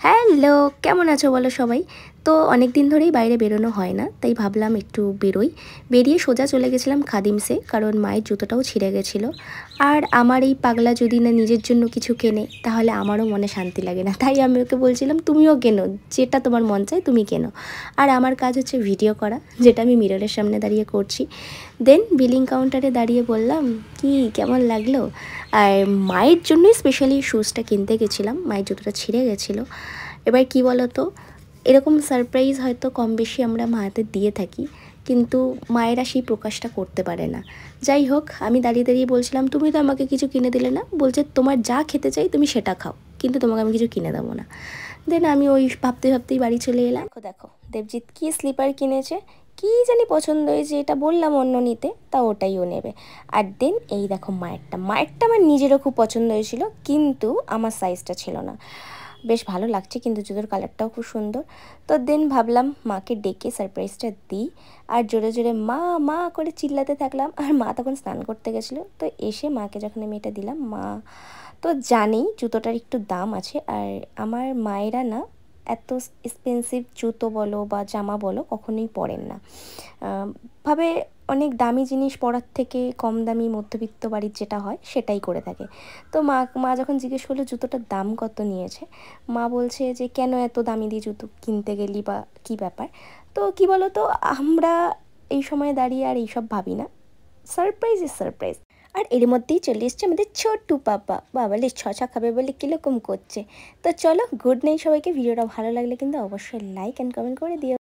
Hello, কেমন আছো বলো সবাই? তো অনেক দিন ধরেই বাইরে বেরোনো হয় না, তাই ভাবলাম একটু বেরোই। বেরিয়ে সোজা চলে গেছিলাম খাদিমসে, কারণ মায়ের জুতোটাও ছিঁড়ে গেছিলো। আর আমার এই পাগলা যদি না নিজের জন্য কিছু কেনে, তাহলে আমারও মনে শান্তি লাগে না। তাই আমি ওকে বলছিলাম তুমিও কেনো, যেটা তোমার মন চায় তুমি কেনো। আর আমার কাজ হচ্ছে ভিডিও করা, যেটা আমি মিররের সামনে দাঁড়িয়ে করছি। দেন বিলিং কাউন্টারে দাঁড়িয়ে বললাম, কি কেমন লাগলো? আর মায়ের জন্যই স্পেশালি শুজটা কিনতে গেছিলাম, মায়ের জুতোটা ছিঁড়ে গেছিলো। এবার কি বলো তো, এরকম সারপ্রাইজ হয়তো কম বেশি আমরা মায়েদের দিয়ে থাকি, কিন্তু মায়েরা সেই প্রকাশটা করতে পারে না। যাই হোক, আমি দাঁড়িয়ে দাঁড়িয়ে বলছিলাম তুমি তো আমাকে কিছু কিনে দিলে না। বলছে তোমার যা খেতে চাই তুমি সেটা খাও, কিন্তু তোমাকে আমি কিছু কিনে দেবো না। দেন আমি ওই ভাবতে ভাবতেই বাড়ি চলে এলাম। দেখো দেখো দেবজিৎ কি স্লিপার কিনেছে, কি জানি পছন্দ হয়েছে, এটা বললাম অন্য নিতে, তা ওটাই ও নেবে। আর দেন এই দেখো মায়েরটা আমার নিজেরও খুব পছন্দ হয়েছিল, কিন্তু আমার সাইজটা ছিল না। বেশ ভালো লাগছে, কিন্তু জুতোর কালারটাও খুব সুন্দর। তো দেন ভাবলাম মাকে ডেকে সারপ্রাইজটা দিই। আর জোরে জোরে মা মা করে চিল্লাতে থাকলাম। আর মা তখন স্নান করতে গেছিলো। তো এসে মাকে যখন আমি এটা দিলাম, মা তো জানেই জুতোটার একটু দাম আছে। আর আমার মায়েরা না এত এক্সপেন্সিভ জুতো বলো বা জামা বলো কখনোই পরেন না। ভাবে অনেক দামি জিনিস পরার থেকে কম দামি মধ্যবিত্ত বাড়ির যেটা হয় সেটাই করে থাকে। তো মা যখন জিজ্ঞেস করলো জুতোটার দাম কত নিয়েছে, মা বলছে যে কেন এত দামি দিয়ে জুতো কিনতে গেলি বা কী ব্যাপার। তো কি বলো তো, আমরা এই সময় দাঁড়িয়ে আর এইসব ভাবি না, সারপ্রাইজ ইজ সারপ্রাইজ। আর এর মধ্যেই চলে এসছে আমাদের ছোট্টু পাপা, বাবালে ছচা খাবে বলে কীরকম করছে। তো চলো, গুড নাইট সবাইকে। ভিডিওটা ভালো লাগলে কিন্তু অবশ্যই লাইক অ্যান্ড কমেন্ট করে দিও।